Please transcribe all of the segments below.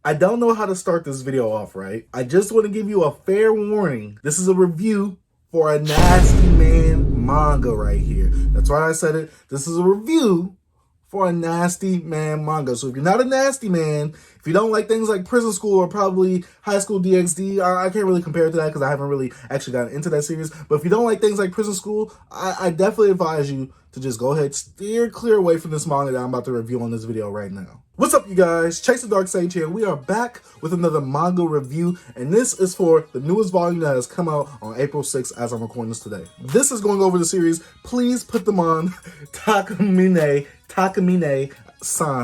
I don't know how to start this video off right. I just want to give you a fair warning. This is a review for a nasty man manga right here. That's why I said it. This is a review for a nasty man manga. So if you're not a nasty man, if you don't like things like Prison School or probably High School DxD, I can't really compare it to that because I haven't really actually gotten into that series. But if you don't like things like Prison School, I definitely advise you to just go ahead, steer clear away from this manga that I'm about to review on this video right now. What's up, you guys? Chase the Dark Sage here. We are back with another manga review, and this is for the newest volume that has come out on April 6th as I'm recording this today. This is going over the series. Please put them on Takamine-San.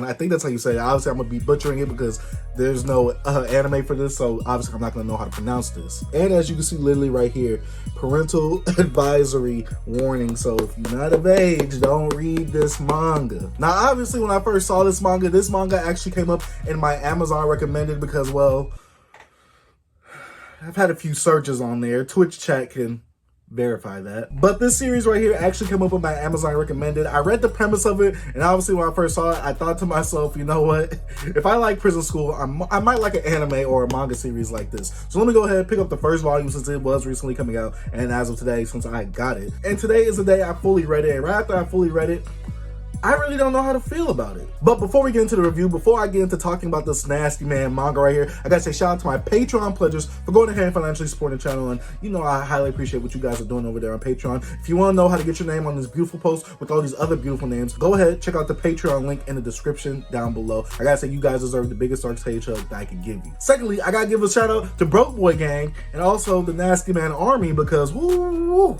I think that's how you say it. Obviously, I'm going to be butchering it because there's no anime for this, so obviously I'm not going to know how to pronounce this. And as you can see literally right here, parental advisory warning. So if you're not of age, don't read this manga. Now, obviously, when I first saw this manga actually came up in my Amazon recommended because, well, I've had a few searches on there. Twitch chat can verify that. But this series right here actually came up with my Amazon recommended. I read the premise of it, and obviously when I first saw it, I thought to myself, you know what? If I like Prison School, I might like an anime or a manga series like this. So let me go ahead and pick up the first volume since it was recently coming out, and as of today, since I got it. And today is the day I fully read it, and right after I fully read it, I really don't know how to feel about it. But before we get into the review, before I get into talking about this nasty man manga right here, I gotta say shout out to my Patreon pledgers for going ahead and financially supporting the channel. And you know, I highly appreciate what you guys are doing over there on Patreon. If you wanna know how to get your name on this beautiful post with all these other beautiful names, go ahead, check out the Patreon link in the description down below. I gotta say, you guys deserve the biggest Dark Sage hug that I can give you. Secondly, I gotta give a shout out to Broke Boy Gang and also the Nasty Man Army because woo,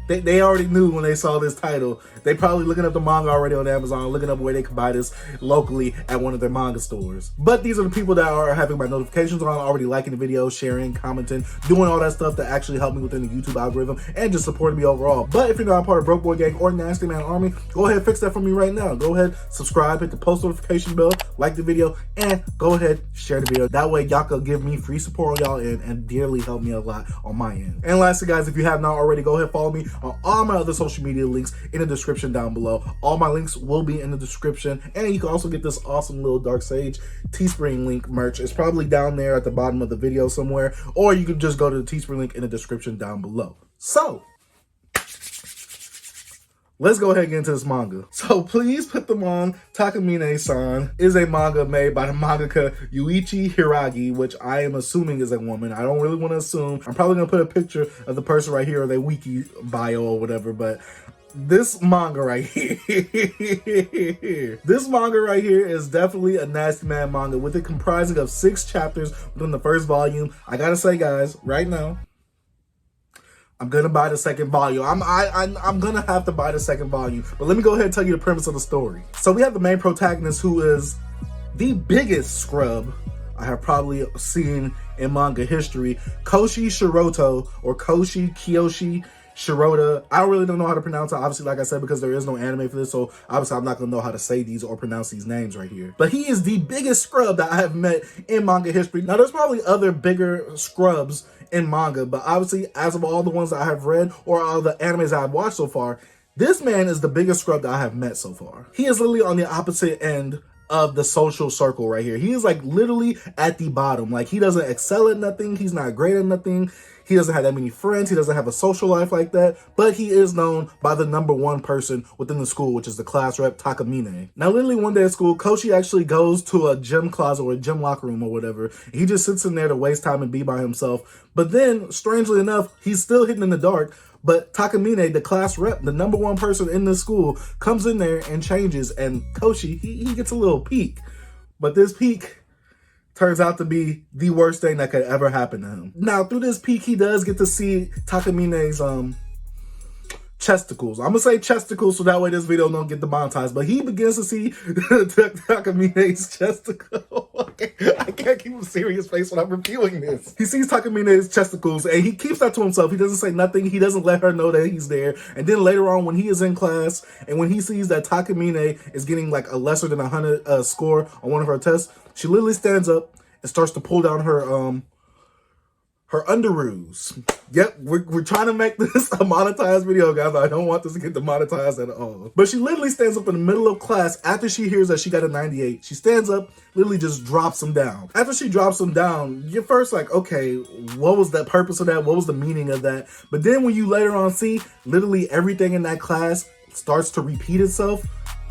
they already knew when they saw this title. They probably looking up the manga already on Amazon, looking up where they could buy this locally at one of their manga stores. But these are the people that are having my notifications on, already liking the videos, sharing, commenting, doing all that stuff that actually help me within the YouTube algorithm and just supporting me overall. But if you're not a part of Broke Boy Gang or Nasty Man Army, go ahead and fix that for me right now. Go ahead, subscribe, hit the post notification bell, like the video, and go ahead, share the video. That way y'all can give me free support on y'all end and dearly help me a lot on my end. And lastly, guys, if you have not already, go ahead and follow me on all my other social media links in the description down below. All my links will be in the description, and you can also get this awesome little Dark Sage Teespring link merch. It's probably down there at the bottom of the video somewhere, or you can just go to the Teespring link in the description down below. So let's go ahead and get into this manga. So please put them on. Takamine-San is a manga made by the mangaka Yuichi Hiragi, which I am assuming is a woman. I don't really want to assume. I'm probably going to put a picture of the person right here or their wiki bio or whatever, but this manga right here, this manga right here is definitely a nasty man manga with it comprising of 6 chapters within the first volume. I gotta say, guys, right now, I'm gonna buy the second volume. I'm gonna have to buy the second volume. But let me go ahead and tell you the premise of the story. So we have the main protagonist who is the biggest scrub I have probably seen in manga history, Koshi Shiroto, or Kiyoshi Shirota. I really don't know how to pronounce it, obviously, like I said, because there is no anime for this, so obviously I'm not going to know how to say these or pronounce these names right here. But he is the biggest scrub that I have met in manga history. Now, there's probably other bigger scrubs in manga, but obviously, as of all the ones that I have read or all the animes that I've watched so far, this man is the biggest scrub that I have met so far. He is literally on the opposite end of the social circle right here. He is like literally at the bottom. Like, he doesn't excel at nothing. He's not great at nothing. He doesn't have that many friends. He doesn't have a social life like that, but he is known by the #1 person within the school, which is the class rep, Takamine. Now, literally one day at school, Koshi actually goes to a gym closet or a gym locker room or whatever. He just sits in there to waste time and be by himself. But then, strangely enough, he's still hidden in the dark. But Takamine, the class rep, the #1 person in the school, comes in there and changes. And Koshi, he gets a little peek. But this peek turns out to be the worst thing that could ever happen to him. Now, through this peek, he does get to see Takamine's chesticles. I'm gonna say chesticles so that way this video don't get demonetized, but he begins to see Takamine's chesticles. I can't keep a serious face when I'm reviewing this. He sees Takamine's chesticles and he keeps that to himself. He doesn't say nothing. He doesn't let her know that he's there. And then later on, when he is in class and when he sees that Takamine is getting like a lesser than 100 score on one of her tests, she literally stands up and starts to pull down her her underoos. Yep, we're trying to make this a monetized video, guys. I don't want this to get demonetized at all. But she literally stands up in the middle of class after she hears that she got a 98. She stands up, literally just drops them down. After she drops them down, you're first like, okay, what was the purpose of that? What was the meaning of that? But then when you later on see literally everything in that class starts to repeat itself,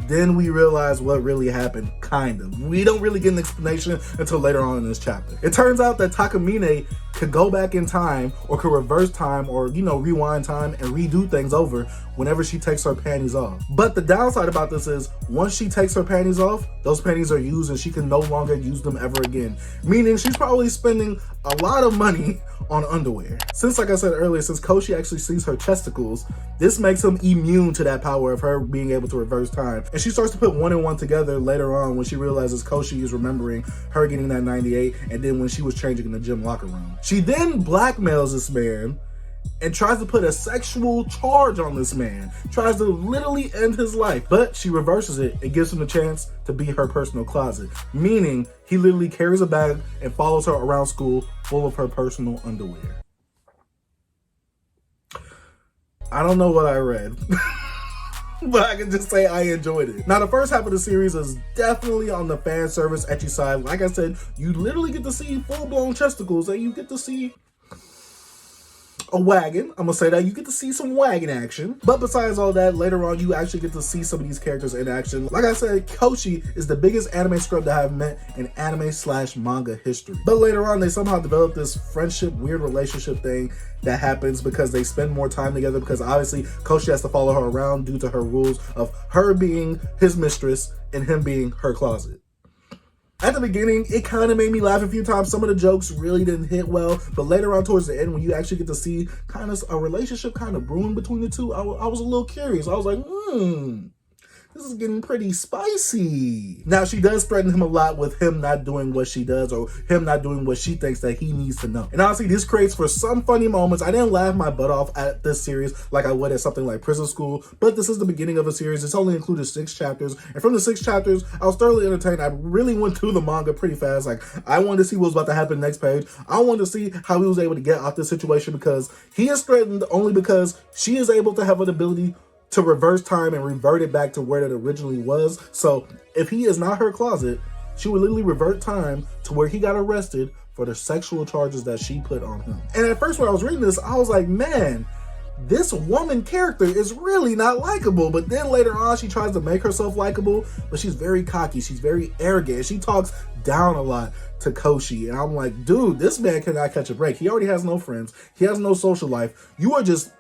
then we realize what really happened, kind of. We don't really get an explanation until later on in this chapter. It turns out that Takamine could go back in time or could reverse time or, you know, rewind time and redo things over whenever she takes her panties off. But the downside about this is once she takes her panties off, those panties are used and she can no longer use them ever again. Meaning she's probably spending a lot of money on underwear. Since, like I said earlier, since Koshi actually sees her testicles, this makes him immune to that power of her being able to reverse time. And she starts to put one and one together later on when she realizes Koshi is remembering her getting that 98 and then when she was changing in the gym locker room. She then blackmails this man and tries to put a sexual charge on this man, tries to literally end his life, but she reverses it and gives him a chance to be her personal closet, meaning he literally carries a bag and follows her around school full of her personal underwear. I don't know what I read, but I can just say I enjoyed it. Now, the first half of the series is definitely on the fan service ecchi side. Like I said, you literally get to see full-blown chesticles and you get to see a wagon. I'm gonna say that. You get to see some wagon action. But besides all that, later on, you actually get to see some of these characters in action. Like I said, Koshi is the biggest anime scrub that I've met in anime/manga history. But later on, they somehow develop this friendship, weird relationship thing that happens because they spend more time together because obviously Koshi has to follow her around due to her rules of her being his mistress and him being her closet. At the beginning, it kind of made me laugh a few times. Some of the jokes really didn't hit well, but later on towards the end, when you actually get to see kind of a relationship kind of brewing between the two, I was a little curious. I was like, this is getting pretty spicy. Now, she does threaten him a lot with him not doing what she does or him not doing what she thinks that he needs to know. And honestly, this creates for some funny moments. I didn't laugh my butt off at this series like I would at something like Prison School, but this is the beginning of a series. It's only included 6 chapters. And from the 6 chapters, I was thoroughly entertained. I really went through the manga pretty fast. Like, I wanted to see what was about to happen next page. I wanted to see how he was able to get out this situation because he is threatened only because she is able to have an ability to reverse time and revert it back to where it originally was. So if he is not her closet, she would literally revert time to where he got arrested for the sexual charges that she put on him. And at first when I was reading this, I was like, man, this woman character is really not likable. But then later on, she tries to make herself likable, but she's very cocky. She's very arrogant. She talks down a lot to Koshi. And I'm like, dude, this man cannot catch a break. He already has no friends. He has no social life. You are just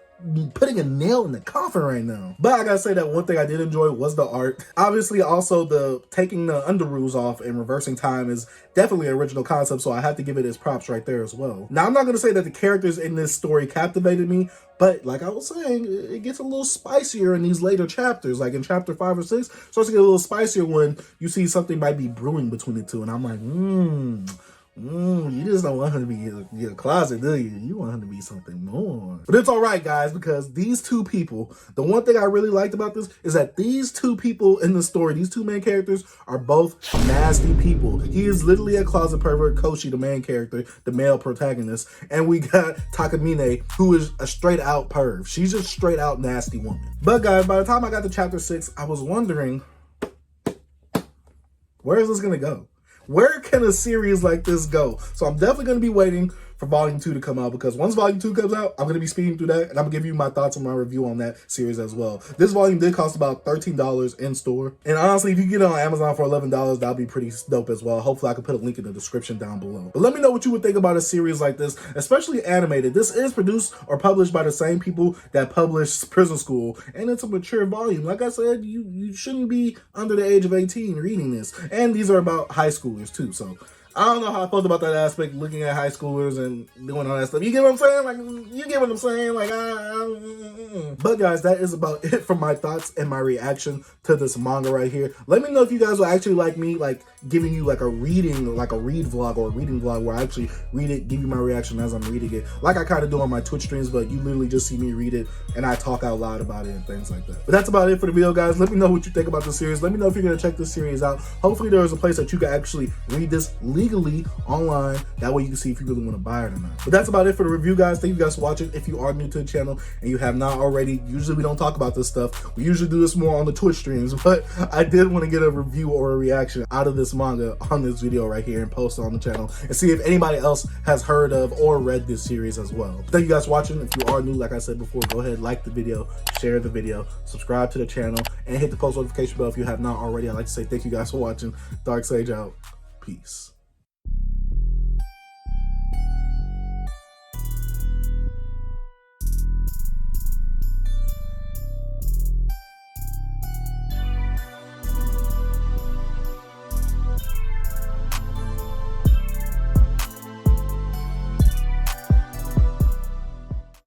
putting a nail in the coffin right now. But I gotta say that one thing I did enjoy was the art. Obviously, also the taking the underoos off and reversing time is definitely an original concept, so I have to give it its props right there as well. Now, I'm not gonna say that the characters in this story captivated me, but like I was saying, it gets a little spicier in these later chapters. Like in chapter 5 or 6, it starts to get a little spicier when you see something might be brewing between the two, and I'm like, you just don't want her to be your closet, do you? You want her to be something more. But it's all right, guys, because these two people, the one thing I really liked about this is that these two people in the story, these two main characters, are both nasty people. He is literally a closet pervert, Koshi, the main character, the male protagonist, and we got Takamine, who is a straight out perv. She's a straight out nasty woman. But guys, by the time I got to chapter 6, I was wondering, where is this gonna go? Where can a series like this go? So I'm definitely going to be waiting for Volume 2 to come out, because once Volume 2 comes out, I'm going to be speeding through that, and I'm going to give you my thoughts and my review on that series as well. This volume did cost about $13 in store, and honestly, if you get it on Amazon for $11, that'll be pretty dope as well. Hopefully, I can put a link in the description down below. But let me know what you would think about a series like this, especially animated. This is produced or published by the same people that published Prison School, and it's a mature volume. Like I said, you shouldn't be under the age of 18 reading this, and these are about high schoolers too, so I don't know how I felt about that aspect, looking at high schoolers and doing all that stuff. You get what I'm saying? Like, you get what I'm saying? Like, But guys, that is about it for my thoughts and my reaction to this manga right here. Let me know if you guys will actually like me, like, giving you like a reading, like a read vlog or a reading vlog where I actually read it, give you my reaction as I'm reading it, like I kind of do on my Twitch streams, but you literally just see me read it and I talk out loud about it and things like that. But that's about it for the video, guys. Let me know what you think about the series. Let me know if you're going to check this series out. Hopefully there is a place that you can actually read this legally online. That way you can see if you really want to buy it or not. But that's about it for the review, guys. Thank you guys for watching. If you are new to the channel and you have not already, usually we don't talk about this stuff. We usually do this more on the Twitch streams, but I did want to get a review or a reaction out of this manga on this video right here and post it on the channel and see if anybody else has heard of or read this series as well. Thank you guys for watching. If you are new, like I said before, go ahead, like the video, share the video, subscribe to the channel, and hit the post notification bell if you have not already. I'd like to say thank you guys for watching. Dark Sage out. Peace.